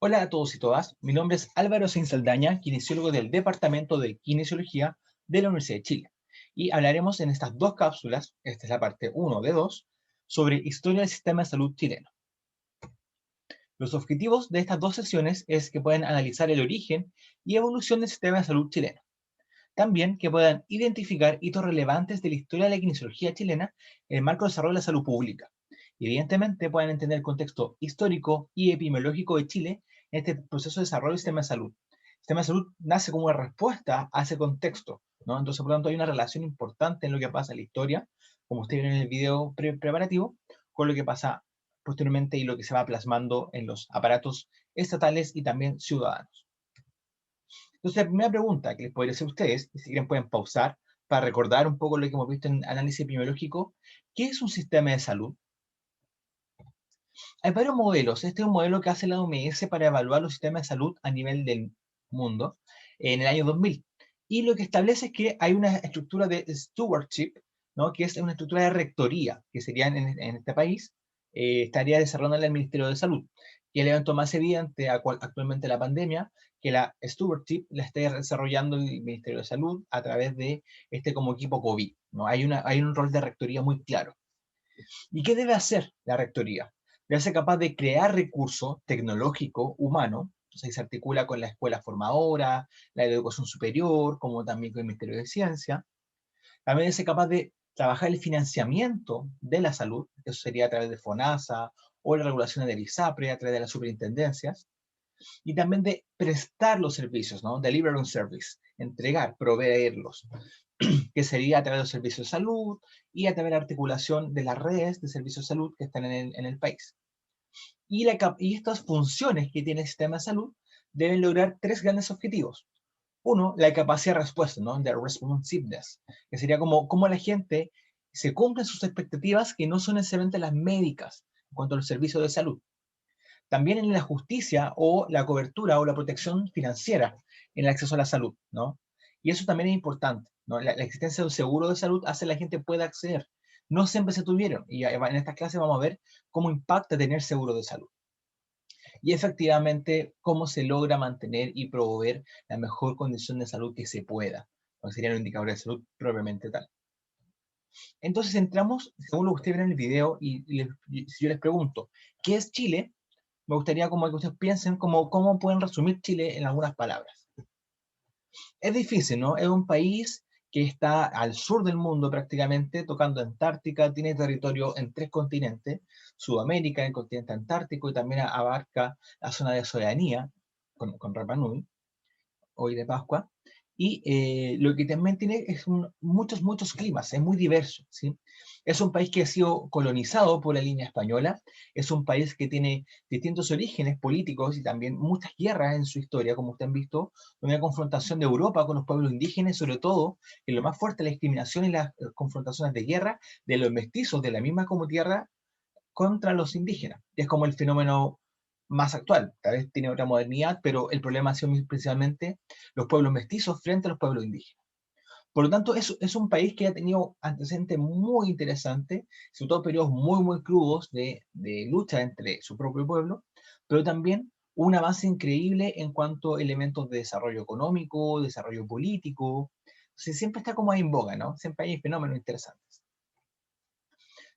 Hola a todos y todas, mi nombre es Álvaro Sin Saldaña, kinesiólogo del Departamento de Kinesiología de la Universidad de Chile. Y hablaremos en estas dos cápsulas, esta es la parte uno de 2, sobre historia del sistema de salud chileno. Los objetivos de estas dos sesiones es que puedan analizar el origen y evolución del sistema de salud chileno. También que puedan identificar hitos relevantes de la historia de la kinesiología chilena en el marco de desarrollo de la salud pública. Y evidentemente puedan entender el contexto histórico y epidemiológico de Chile en este proceso de desarrollo del sistema de salud. El sistema de salud nace como una respuesta a ese contexto, ¿no? Entonces, por lo tanto, hay una relación importante en lo que pasa en la historia, como ustedes vieron en el video preparativo, con lo que pasa posteriormente y lo que se va plasmando en los aparatos estatales y también ciudadanos. Entonces, la primera pregunta que les podría hacer a ustedes, y si quieren pueden pausar para recordar un poco lo que hemos visto en análisis epidemiológico, ¿qué es un sistema de salud? Hay varios modelos. Este es un modelo que hace la OMS para evaluar los sistemas de salud a nivel del mundo en el año 2000. Y lo que establece es que hay una estructura de stewardship, ¿no? Que es una estructura de rectoría, que sería en este país, estaría desarrollando el Ministerio de Salud. Y el evento más evidente actualmente la pandemia, que la stewardship la está desarrollando el Ministerio de Salud a través de este como equipo COVID, ¿no? Hay un rol de rectoría muy claro. ¿Y qué debe hacer la rectoría? Debe ser capaz de crear recurso tecnológico humano, entonces ahí se articula con la escuela formadora, la educación superior, como también con el Ministerio de Ciencia. También debe ser capaz de trabajar el financiamiento de la salud, eso sería a través de FONASA o las regulaciones del ISAPRE, a través de las superintendencias, y también de prestar los servicios, ¿no? Deliver un service, entregar, proveerlos, que sería a través de los servicios de salud y a través de la articulación de las redes de servicios de salud que están en el país. Y estas funciones que tiene el sistema de salud deben lograr tres grandes objetivos. Uno, la capacidad de respuesta, ¿no? De responsiveness, que sería como la gente se cumplen sus expectativas que no son necesariamente las médicas en cuanto a los servicios de salud. También en la justicia o la cobertura o la protección financiera en el acceso a la salud, ¿no? Y eso también es importante, ¿no? La existencia de un seguro de salud hace que la gente pueda acceder. No siempre se tuvieron, y en esta clase vamos a ver cómo impacta tener seguro de salud. Y efectivamente, cómo se logra mantener y promover la mejor condición de salud que se pueda, ¿no? Serían los indicadores de salud propiamente tal. Entonces entramos, según lo que ustedes ven en el video, y si yo les pregunto, ¿qué es Chile? Me gustaría como que ustedes piensen cómo pueden resumir Chile en algunas palabras. Es difícil, ¿no? Es un país que está al sur del mundo prácticamente, tocando Antártica, tiene territorio en tres continentes, Sudamérica, el continente antártico, y también abarca la zona de Oceanía, con Rapa Nui, hoy de Pascua, y lo que también tiene es muchos climas, es muy diverso, ¿sí? Es un país que ha sido colonizado por la línea española, es un país que tiene distintos orígenes políticos y también muchas guerras en su historia, como ustedes han visto, una confrontación de Europa con los pueblos indígenas, sobre todo, que lo más fuerte la discriminación y las confrontaciones de guerra de los mestizos de la misma como tierra contra los indígenas, que es como el fenómeno más actual. Tal vez tiene otra modernidad, pero el problema ha sido principalmente los pueblos mestizos frente a los pueblos indígenas. Por lo tanto, es un país que ha tenido antecedentes muy interesantes, sobre todo periodos muy crudos de lucha entre su propio pueblo, pero también un avance increíble en cuanto a elementos de desarrollo económico, desarrollo político. O sea, siempre está como ahí en boga, ¿no? Siempre hay fenómenos interesantes.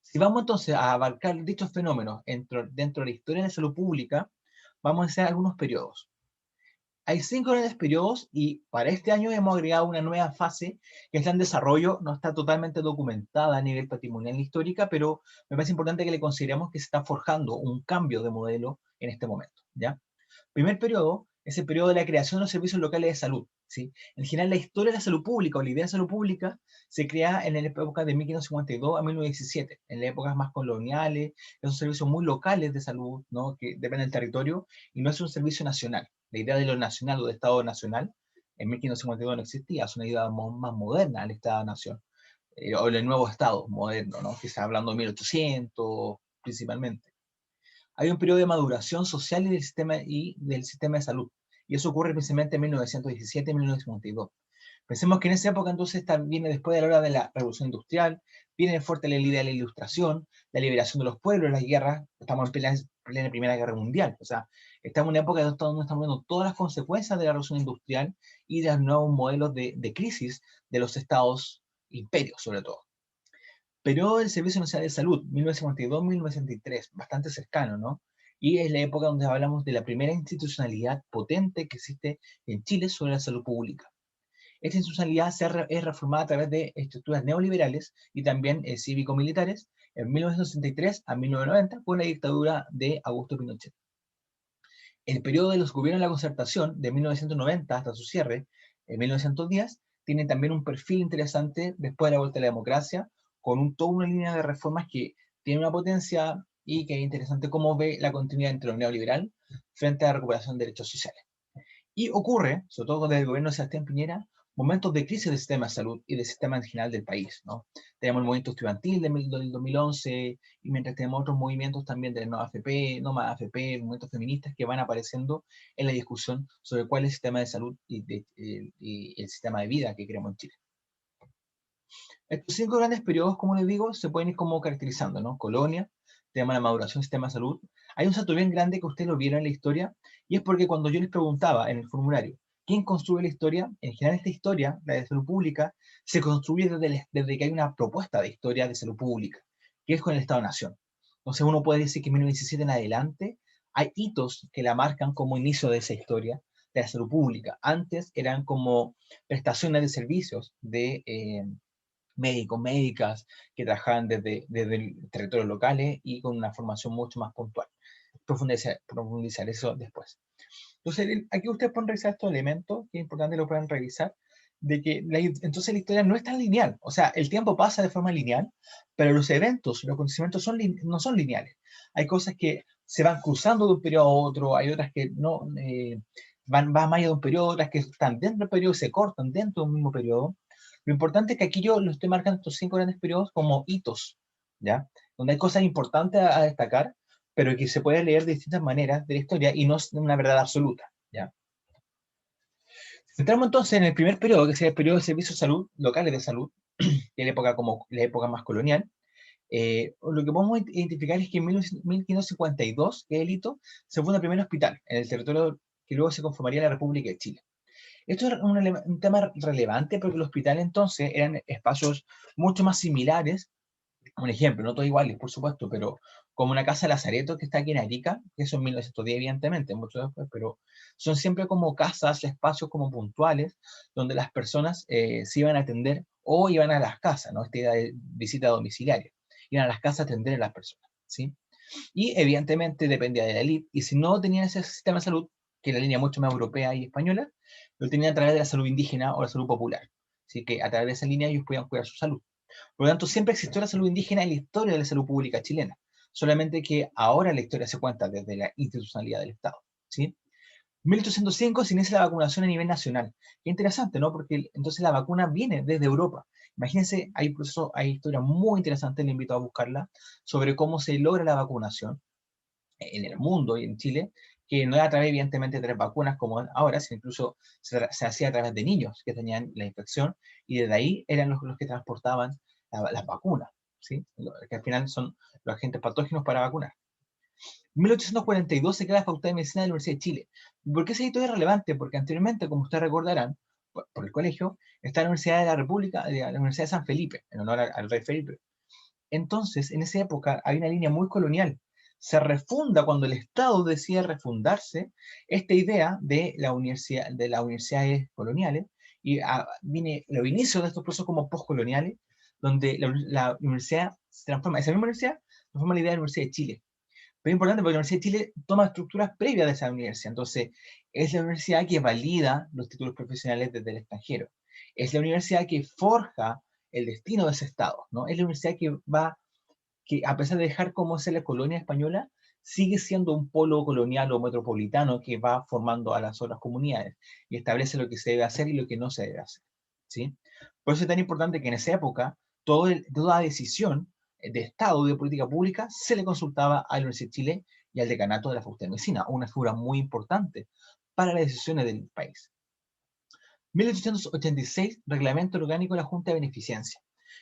Si vamos entonces a abarcar dichos fenómenos dentro de la historia de la salud pública, vamos a hacer algunos periodos. Hay 5 grandes periodos y para este año hemos agregado una nueva fase que está en desarrollo, no está totalmente documentada a nivel patrimonial e histórica, pero me parece importante que le consideremos que se está forjando un cambio de modelo en este momento, ¿ya? Primer periodo es el periodo de la creación de los servicios locales de salud, ¿sí? En general, la historia de la salud pública o la idea de salud pública se crea en la época de 1552 a 1917, en las épocas más coloniales, esos servicios muy locales de salud, ¿no? Que dependen del territorio y no es un servicio nacional. La idea de lo nacional o de Estado nacional en 1552 no existía, es una idea más moderna del Estado-nación, o el nuevo Estado moderno, ¿no? Que está hablando de 1800 principalmente. Hay un periodo de maduración social del sistema de salud. Y eso ocurre principalmente en 1917 y 1952. Pensemos que en esa época entonces viene después de la hora de la revolución industrial, viene fuerte la idea de la ilustración, la liberación de los pueblos, las guerras, estamos en plena plena Primera Guerra Mundial. O sea, estamos en una época donde estamos viendo todas las consecuencias de la revolución industrial y de los nuevos modelos de crisis de los estados imperios, sobre todo. Periodo del Servicio Nacional de Salud, 1952-1963, bastante cercano, ¿no? Y es la época donde hablamos de la primera institucionalidad potente que existe en Chile sobre la salud pública. Esta institucionalidad es reformada a través de estructuras neoliberales y también cívico-militares en 1963 a 1990 con la dictadura de Augusto Pinochet. El periodo de los gobiernos de la concertación, de 1990 hasta su cierre, en 1910, tiene también un perfil interesante después de la vuelta a la democracia, con toda una línea de reformas que tiene una potencia y que es interesante cómo ve la continuidad entre lo neoliberal frente a la recuperación de derechos sociales. Y ocurre, sobre todo desde el gobierno de Sebastián Piñera, momentos de crisis del sistema de salud y del sistema en general del país, ¿no? Tenemos el movimiento estudiantil del 2011, y mientras tenemos otros movimientos también de no AFP, no más AFP, movimientos feministas que van apareciendo en la discusión sobre cuál es el sistema de salud y el sistema de vida que queremos en Chile. Estos 5 grandes periodos, como les digo, se pueden ir como caracterizando, ¿no? Colonia, tema de la maduración del sistema de salud. Hay un salto bien grande que ustedes lo vieron en la historia, y es porque cuando yo les preguntaba en el formulario, ¿quién construye la historia? En general esta historia, la de salud pública, se construye desde que hay una propuesta de historia de salud pública, que es con el Estado-Nación. Entonces uno puede decir que en 1917 en adelante hay hitos que la marcan como inicio de esa historia de la salud pública. Antes eran como prestaciones de servicios de médicos, médicas, que trabajaban desde territorios locales y con una formación mucho más puntual. Profundizar eso después. Entonces, aquí ustedes pueden revisar estos elementos, que es importante que lo puedan revisar, de que entonces la historia no es tan lineal. O sea, el tiempo pasa de forma lineal, pero los eventos, los acontecimientos no son lineales. Hay cosas que se van cruzando de un periodo a otro, hay otras que no van más allá de un periodo, otras que están dentro del periodo y se cortan dentro de un mismo periodo. Lo importante es que aquí yo lo estoy marcando estos 5 grandes periodos como hitos, ¿ya? Donde hay cosas importantes a destacar, pero que se puede leer de distintas maneras de la historia y no es una verdad absoluta, ¿ya? Entramos entonces en el primer periodo, que es el periodo de servicios de salud, locales de salud, que es la época más colonial. Lo que podemos identificar es que en 1552, que es el hito, se funda el primer hospital en el territorio que luego se conformaría la República de Chile. Esto es un tema relevante porque los hospitales entonces eran espacios mucho más similares, un ejemplo, no todos iguales, por supuesto, pero como una casa Lazareto que está aquí en Arica, que eso en 1910 evidentemente, mucho después, pero son siempre como casas, espacios como puntuales, donde las personas se iban a atender o iban a las casas, ¿no? Esta idea de visita domiciliaria, iban a las casas a atender a las personas, ¿sí? Y evidentemente dependía de la élite, y si no tenían ese sistema de salud, que era la línea mucho más europea y española, lo tenían a través de la salud indígena o la salud popular. Así que a través de esa línea ellos podían cuidar su salud. Por lo tanto, siempre existió la salud indígena en la historia de la salud pública chilena, solamente que ahora la historia se cuenta desde la institucionalidad del Estado, ¿sí? 1805 se inicia la vacunación a nivel nacional. Qué interesante, ¿no? Porque entonces la vacuna viene desde Europa. Imagínense, hay proceso, hay historias muy interesantes, le invito a buscarla, sobre cómo se logra la vacunación en el mundo y en Chile, que no era a través, evidentemente, de 3 vacunas como ahora, sino incluso se hacía a través de niños que tenían la infección, y desde ahí eran los que transportaban las vacunas, ¿sí? Que al final son los agentes patógenos para vacunar. En 1842 se crea la Facultad de Medicina de la Universidad de Chile. ¿Por qué ese hito es relevante? Porque anteriormente, como ustedes recordarán, por el colegio, está la Universidad de la República, la Universidad de San Felipe, en honor al rey Felipe. Entonces, en esa época hay una línea muy colonial. Se refunda cuando el Estado decide refundarse esta idea de la universidad, de las universidades coloniales, y viene los inicios de estos procesos como postcoloniales, donde la universidad se transforma, esa misma universidad transforma la idea de la Universidad de Chile. Pero es importante porque la Universidad de Chile toma estructuras previas de esa universidad. Entonces, es la universidad que valida los títulos profesionales desde el extranjero. Es la universidad que forja el destino de ese Estado, ¿no? Es la universidad que a pesar de dejar como ser la colonia española, sigue siendo un polo colonial o metropolitano que va formando a las otras comunidades y establece lo que se debe hacer y lo que no se debe hacer, ¿sí? Por eso es tan importante que en esa época toda decisión de Estado y de política pública se le consultaba a la Universidad de Chile y al decanato de la Facultad de Medicina, una figura muy importante para las decisiones del país. 1886, Reglamento Orgánico de la Junta de Beneficencia.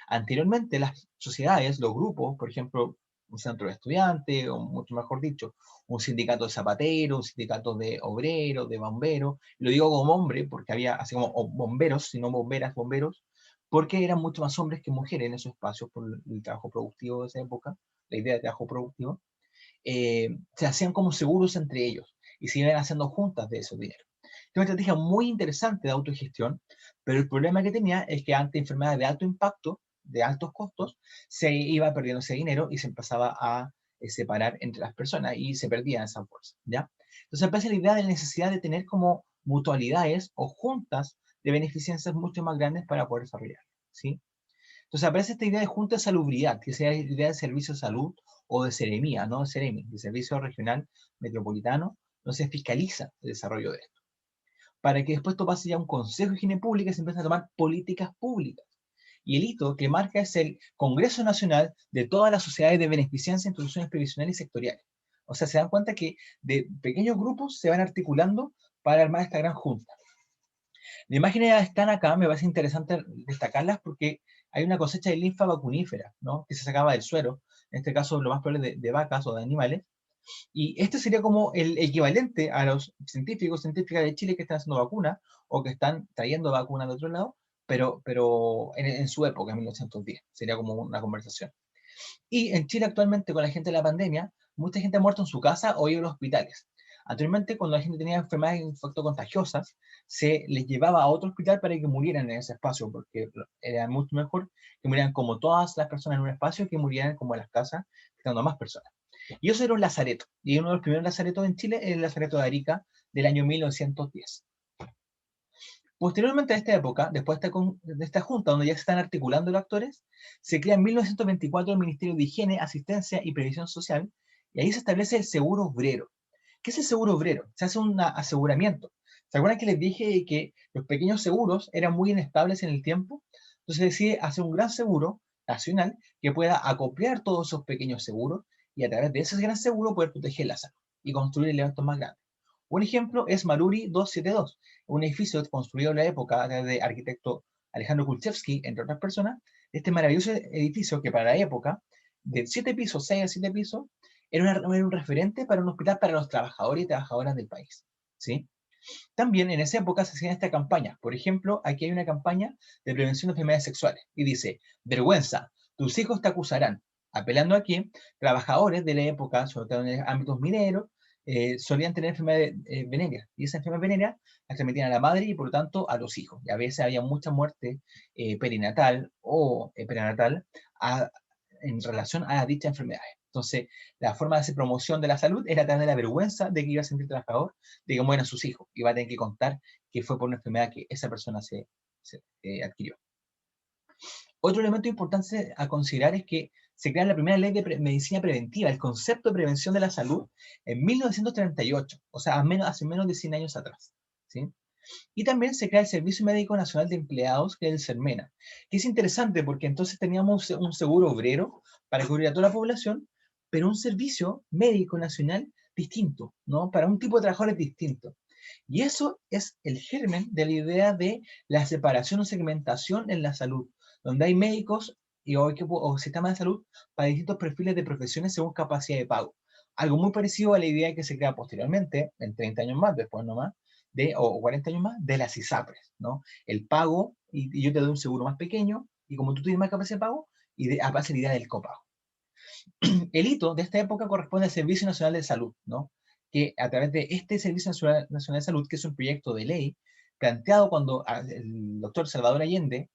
Anteriormente, las sociedades, los grupos, por ejemplo, un centro de estudiantes, o mucho mejor dicho, un sindicato de zapateros, un sindicato de obreros, de bomberos. Lo digo como hombre, porque había, así como bomberos, sino bomberas, bomberos, porque eran mucho más hombres que mujeres en esos espacios por el trabajo productivo de esa época, la idea de trabajo productivo. Se hacían como seguros entre ellos y se iban haciendo juntas de esos dinero. Es una estrategia muy interesante de autogestión, pero el problema que tenía es que ante enfermedades de alto impacto, de altos costos, se iba perdiendo ese dinero y se empezaba a separar entre las personas y se perdía esa fuerza, ¿ya? Entonces aparece la idea de la necesidad de tener como mutualidades o juntas de beneficencias mucho más grandes para poder desarrollar, ¿sí? Entonces aparece esta idea de junta de salubridad, que sea la idea de servicio de salud o de seremía, ¿no? Seremi, de servicio regional metropolitano, donde se fiscaliza el desarrollo de esto. Para que después esto pase ya a un consejo de higiene pública y se empiezan a tomar políticas públicas. Y el hito que marca es el Congreso Nacional de todas las sociedades de beneficencia, instituciones previsionales y sectoriales. O sea, se dan cuenta que de pequeños grupos se van articulando para armar esta gran junta. Las imágenes están acá, me parece interesante destacarlas porque hay una cosecha de linfa vacunífera, ¿no? Que se sacaba del suero, en este caso lo más probable de vacas o de animales, y este sería como el equivalente a los científicos, científicas de Chile que están haciendo vacunas o que están trayendo vacunas de otro lado, pero en su época, en 1910, sería como una conversación. Y en Chile actualmente, con la gente de la pandemia, mucha gente ha muerto en su casa o ido a los hospitales. Anteriormente, cuando la gente tenía enfermedades infectocontagiosas, se les llevaba a otro hospital para que murieran en ese espacio, porque era mucho mejor que murieran como todas las personas en un espacio que murieran como en las casas, estando más personas. Y eso era un lazareto. Y uno de los primeros lazaretos en Chile es el lazareto de Arica del año 1910. Posteriormente a esta época, después de esta junta donde ya se están articulando los actores, se crea en 1924 el Ministerio de Higiene, Asistencia y Previsión Social, y ahí se establece el seguro obrero. ¿Qué es el seguro obrero? Se hace un aseguramiento. ¿Se acuerdan que les dije que los pequeños seguros eran muy inestables en el tiempo? Entonces se decide hacer un gran seguro nacional que pueda acoplar todos esos pequeños seguros y a través de ese gran seguro poder proteger la salud y construir elementos más grandes. Un ejemplo es Maruri 272, un edificio construido en la época de arquitecto Alejandro Kulczewski, entre otras personas. Este maravilloso edificio que para la época, de 7 pisos, 6 a 7 pisos, era un referente para un hospital para los trabajadores y trabajadoras del país. ¿Sí? También en esa época se hacían estas campañas. Por ejemplo, aquí hay una campaña de prevención de enfermedades sexuales y dice, vergüenza, tus hijos te acusarán. Apelando aquí, trabajadores de la época, sobre todo en ámbitos mineros, solían tener enfermedades venéreas. Y esas enfermedades venéreas las transmitían a la madre y por lo tanto a los hijos. Y a veces había mucha muerte perinatal o prenatal en relación a dichas enfermedades. Entonces, la forma de hacer promoción de la salud era tener la vergüenza de que iba a sentir trabajador, de que mueran sus hijos. Y va a tener que contar que fue por una enfermedad que esa persona se adquirió. Otro elemento importante a considerar es que se crea la primera ley de medicina preventiva, el concepto de prevención de la salud, en 1938, o sea, hace menos de 100 años atrás. ¿Sí? Y también se crea el Servicio Médico Nacional de Empleados, que es el SERMENA, que es interesante porque entonces teníamos un seguro obrero para cubrir a toda la población, pero un servicio médico nacional distinto, ¿no? Para un tipo de trabajadores distinto. Y eso es el germen de la idea de la separación o segmentación en la salud, donde hay médicos o sistemas de salud para distintos perfiles de profesiones según capacidad de pago. Algo muy parecido a la idea que se crea posteriormente, en 30 años más, después nomás, o 40 años más, de las ISAPRES, ¿no? El pago, y yo te doy un seguro más pequeño, y como tú tienes más capacidad de pago, aparece la idea del copago. El hito de esta época corresponde al Servicio Nacional de Salud, ¿no? Que a través de este Servicio Nacional de Salud, que es un proyecto de ley planteado cuando el doctor Salvador Allende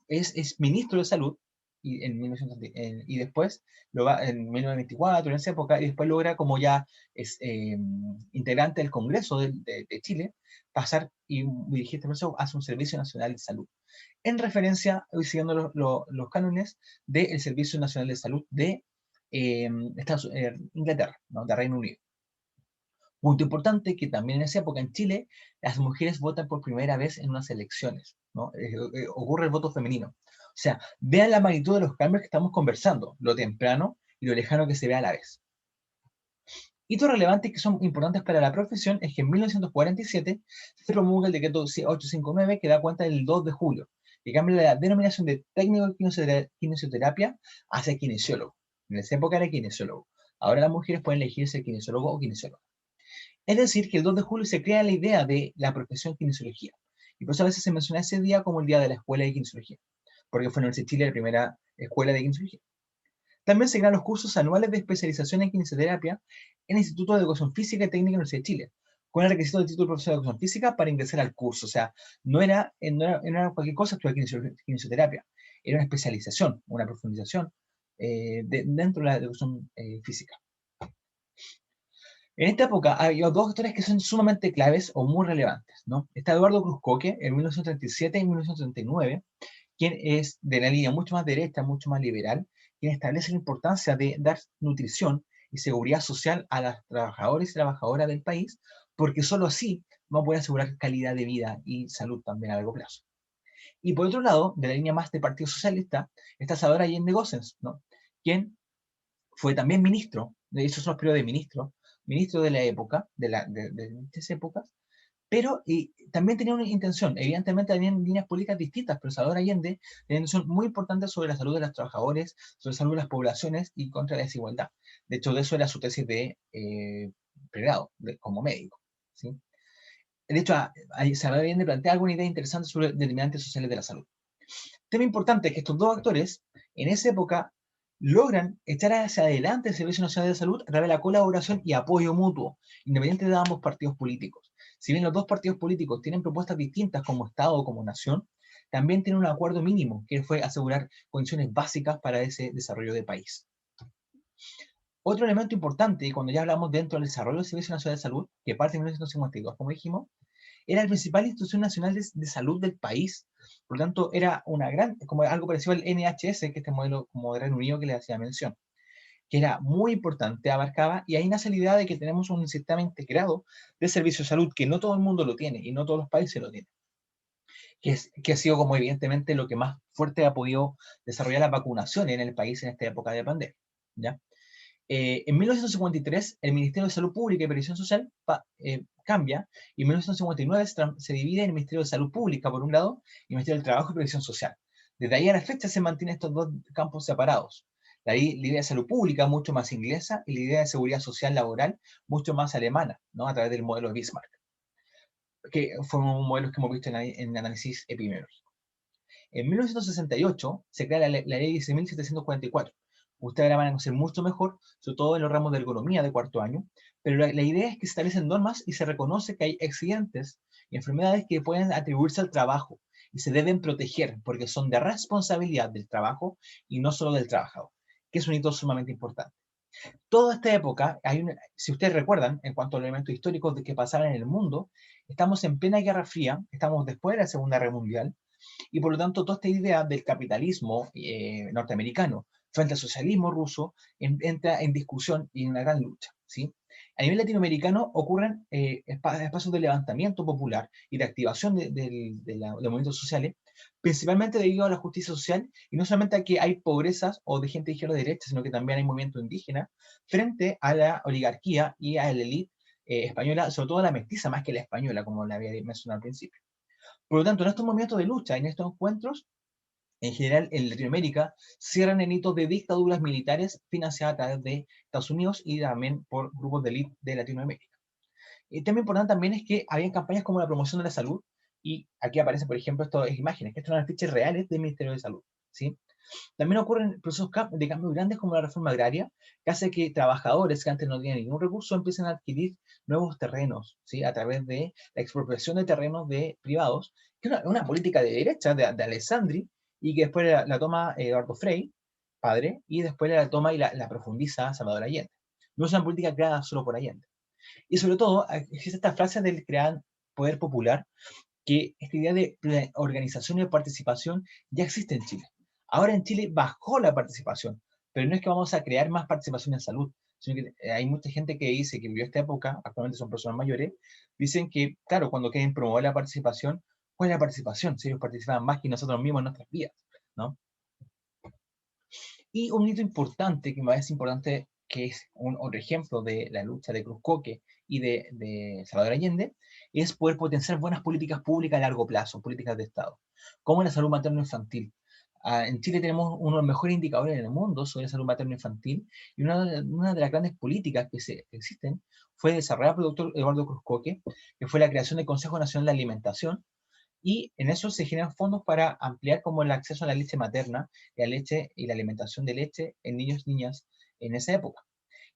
es ministro de Salud, y después lo va en 1924, en esa época, y después logra, como ya es integrante del Congreso de Chile, pasar y dirigir este proceso hacia un Servicio Nacional de Salud, en referencia, siguiendo los cánones del Servicio Nacional de Salud de Inglaterra, ¿no? De Reino Unido. Punto importante que también en esa época en Chile las mujeres votan por primera vez en unas elecciones, ¿no? Ocurre el voto femenino. O sea, vean la magnitud de los cambios que estamos conversando, lo temprano y lo lejano que se ve a la vez. Hitos relevantes que son importantes para la profesión es que en 1947 se promulga el decreto 859 que da cuenta del 2 de julio, que cambia la denominación de técnico de kinesioterapia hacia kinesiólogo. En esa época era kinesiólogo. Ahora las mujeres pueden elegir ser kinesiólogo o kinesióloga. Es decir, que el 2 de julio se crea la idea de la profesión kinesiología. Y por eso a veces se menciona ese día como el día de la escuela de kinesiología, porque fue en la Universidad de Chile la primera escuela de kinesiología. También se crean los cursos anuales de especialización en kinesioterapia en el Instituto de Educación Física y Técnica de la Universidad de Chile, con el requisito del título de profesor de educación física para ingresar al curso. O sea, no era cualquier cosa estudiar kinesioterapia, era una especialización, una profundización dentro de la educación física. En esta época hay dos autores que son sumamente claves o muy relevantes, ¿no? Está Eduardo Cruz Coque en 1937 y 1939, quien es de la línea mucho más derecha, mucho más liberal, quien establece la importancia de dar nutrición y seguridad social a los trabajadores y trabajadoras del país, porque solo así vamos a poder asegurar calidad de vida y salud también a largo plazo. Y por otro lado, de la línea más del Partido Socialista, está Salvador Allende Gossens, ¿no? Quien fue también ministro, de esos son los periodos de ministro de la época, de estas épocas, pero también tenía una intención, evidentemente tenían líneas políticas distintas, pero Salvador Allende tenía una intención muy importante sobre la salud de los trabajadores, sobre la salud de las poblaciones y contra la desigualdad. De hecho, de eso era su tesis de pregrado, como médico. ¿Sí? De hecho, Salvador Allende plantea alguna idea interesante sobre determinantes sociales de la salud. Tema importante es que estos dos actores, en esa época, logran echar hacia adelante el Servicio Nacional de Salud a través de la colaboración y apoyo mutuo, independiente de ambos partidos políticos. Si bien los dos partidos políticos tienen propuestas distintas como Estado o como nación, también tienen un acuerdo mínimo, que fue asegurar condiciones básicas para ese desarrollo de país. Otro elemento importante, y cuando ya hablamos dentro del desarrollo del Servicio Nacional de Salud, que parte en 1952, como dijimos, era la principal institución nacional de salud del país. Por lo tanto, era una gran, como algo parecido al NHS, que este modelo como de Reino Unido que le hacía mención, que era muy importante, abarcaba, y ahí nace la idea de que tenemos un sistema integrado de servicio de salud que no todo el mundo lo tiene y no todos los países lo tienen. Que ha sido como evidentemente lo que más fuerte ha podido desarrollar la vacunación en el país en esta época de pandemia. ¿Ya? En 1953, el Ministerio de Salud Pública y Previsión Social cambia, y en 1959 se divide en el Ministerio de Salud Pública, por un lado, y el Ministerio del Trabajo y Previsión Social. Desde ahí a la fecha se mantienen estos dos campos separados. La idea de salud pública mucho más inglesa y la idea de seguridad social laboral mucho más alemana, ¿no? A través del modelo de Bismarck, que fue un modelo que hemos visto en análisis epidemiológico. En 1968 se crea la ley 10.744. Ustedes la van a conocer mucho mejor, sobre todo en los ramos de ergonomía de cuarto año, pero la idea es que se establecen normas y se reconoce que hay accidentes y enfermedades que pueden atribuirse al trabajo y se deben proteger porque son de responsabilidad del trabajo y no solo del trabajador, que es un hito sumamente importante. Toda esta época, si ustedes recuerdan, en cuanto a los elementos históricos de que pasaban en el mundo, estamos en plena Guerra Fría, estamos después de la Segunda Guerra Mundial, y por lo tanto, toda esta idea del capitalismo norteamericano frente al socialismo ruso entra en discusión y en una gran lucha. ¿Sí? A nivel latinoamericano ocurren espacios de levantamiento popular y de activación de movimientos sociales, principalmente debido a la justicia social, y no solamente a que hay pobrezas o de gente de izquierda derecha, sino que también hay movimiento indígena frente a la oligarquía y a la élite española, sobre todo la mestiza más que la española, como le había mencionado al principio. Por lo tanto, en estos momentos de lucha, en estos encuentros, en general en Latinoamérica, cierran en hitos de dictaduras militares financiadas a través de Estados Unidos y también por grupos de élite de Latinoamérica. El tema importante también es que había campañas como la promoción de la salud, y aquí aparecen, por ejemplo, estas imágenes, que estas son las fichas reales del Ministerio de Salud. ¿Sí? También ocurren procesos de cambio grandes como la reforma agraria, que hace que trabajadores que antes no tenían ningún recurso empiecen a adquirir nuevos terrenos, ¿sí? A través de la expropiación de terrenos de privados, que es una política de derecha de Alessandri, y que después la toma Eduardo Frei, padre, y después la toma y la profundiza Salvador Allende. No es una política creada solo por Allende. Y sobre todo, existe esta frase del crear poder popular, que esta idea de organización y de participación ya existe en Chile. Ahora en Chile bajó la participación, pero no es que vamos a crear más participación en salud, sino que hay mucha gente que dice que vivió esta época, actualmente son personas mayores, dicen que, claro, cuando quieren promover la participación, ¿cuál es la participación? Si ellos participan más que nosotros mismos en nuestras vidas, ¿no? Y un hito importante, que me parece importante, que es otro ejemplo de la lucha de Cruz Coque y de Salvador Allende, es poder potenciar buenas políticas públicas a largo plazo, políticas de Estado, como la salud materno-infantil. En Chile tenemos uno de los mejores indicadores en el mundo sobre salud materno-infantil, y una de las grandes políticas que existen fue desarrollada por el doctor Eduardo Cruzcoque, que fue la creación del Consejo Nacional de Alimentación, y en eso se generan fondos para ampliar como el acceso a la leche materna y a leche y la alimentación de leche en niños y niñas en esa época.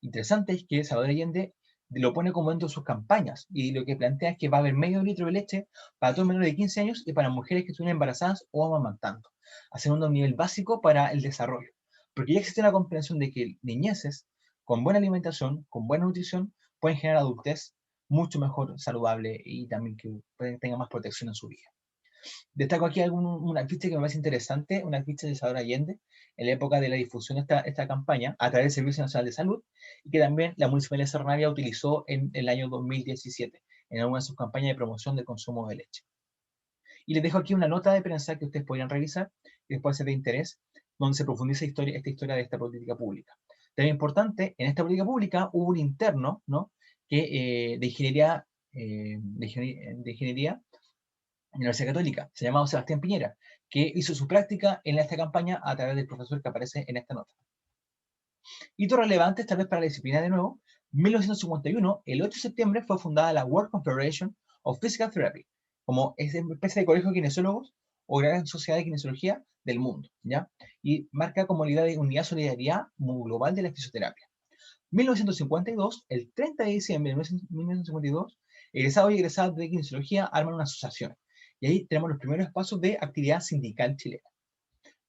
Interesante es que Salvador Allende lo pone como dentro de sus campañas, y lo que plantea es que va a haber medio litro de leche para todos menores de 15 años y para mujeres que estuvieran embarazadas o amamantando, haciendo un nivel básico para el desarrollo. Porque ya existe una comprensión de que niñeces con buena alimentación, con buena nutrición, pueden generar adultez mucho mejor saludable y también que tenga más protección en su vida. Destaco aquí una ficha que me parece interesante, una ficha de Salvador Allende, en la época de la difusión de esta campaña, a través del Servicio Nacional de Salud, y que también la Municipalidad de Cerro Navia utilizó en el año 2017, en alguna de sus campañas de promoción del consumo de leche. Y les dejo aquí una nota de prensa que ustedes podrían revisar, y después ser de interés, donde se profundiza esta historia de esta política pública. También importante, en esta política pública hubo un interno, ¿no?, de ingeniería, de ingeniería en la Universidad Católica, se llamaba Sebastián Piñera, que hizo su práctica en esta campaña a través del profesor que aparece en esta nota. Hitos relevantes, tal vez para la disciplina de nuevo: 1951, el 8 de septiembre, fue fundada la World Confederation of Physical Therapy, como esa especie de colegio de kinesiólogos o gran sociedad de kinesiología del mundo, ¿ya? Y marca como unidad solidaridad global de la fisioterapia. 1952, el 30 de diciembre de 1952, egresados y egresadas de kinesiología arman una asociación. Y ahí tenemos los primeros pasos de actividad sindical chilena.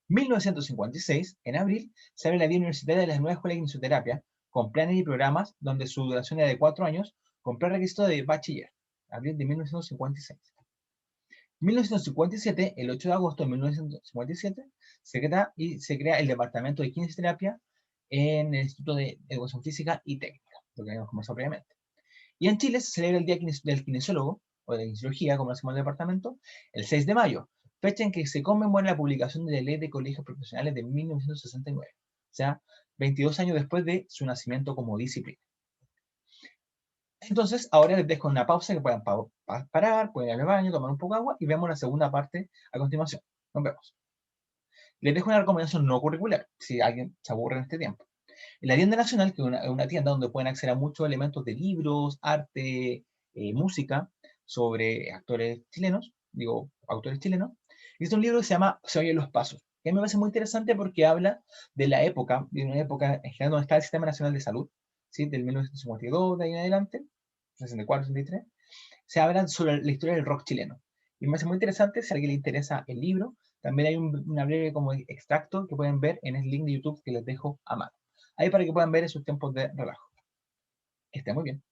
1956, en abril, se abre la vía universitaria de la nueva escuela de kinesioterapia, con planes y programas donde su duración era de 4 años, con prerequisito de bachiller. Abril de 1956. 1957, el 8 de agosto de 1957, se crea el Departamento de Kinesioterapia en el Instituto de Educación Física y Técnica, lo que habíamos conversado previamente. Y en Chile se celebra el Día del Kinesiólogo, o de Kinesiología, como lo hacemos en el departamento, el 6 de mayo, fecha en que se conmemora la publicación de la Ley de Colegios Profesionales de 1969, o sea, 22 años después de su nacimiento como disciplina. Entonces, ahora les dejo una pausa que puedan parar, pueden ir al baño, tomar un poco de agua, y vemos la segunda parte a continuación. Nos vemos. Les dejo una recomendación no curricular, si alguien se aburre en este tiempo. En la tienda nacional, que es una tienda donde pueden acceder a muchos elementos de libros, arte, música, sobre actores chilenos, digo, autores chilenos, existe un libro que se llama Se oyen los pasos, que a mí me parece muy interesante porque habla de la época, de una época en general donde está el Sistema Nacional de Salud, ¿sí?, del 1952 de ahí en adelante, 64, 63, se habla sobre la historia del rock chileno. Y me parece muy interesante, si a alguien le interesa el libro, también hay una breve como extracto que pueden ver en el link de YouTube que les dejo a mano, ahí para que puedan ver en sus tiempos de relajo. Que esté muy bien.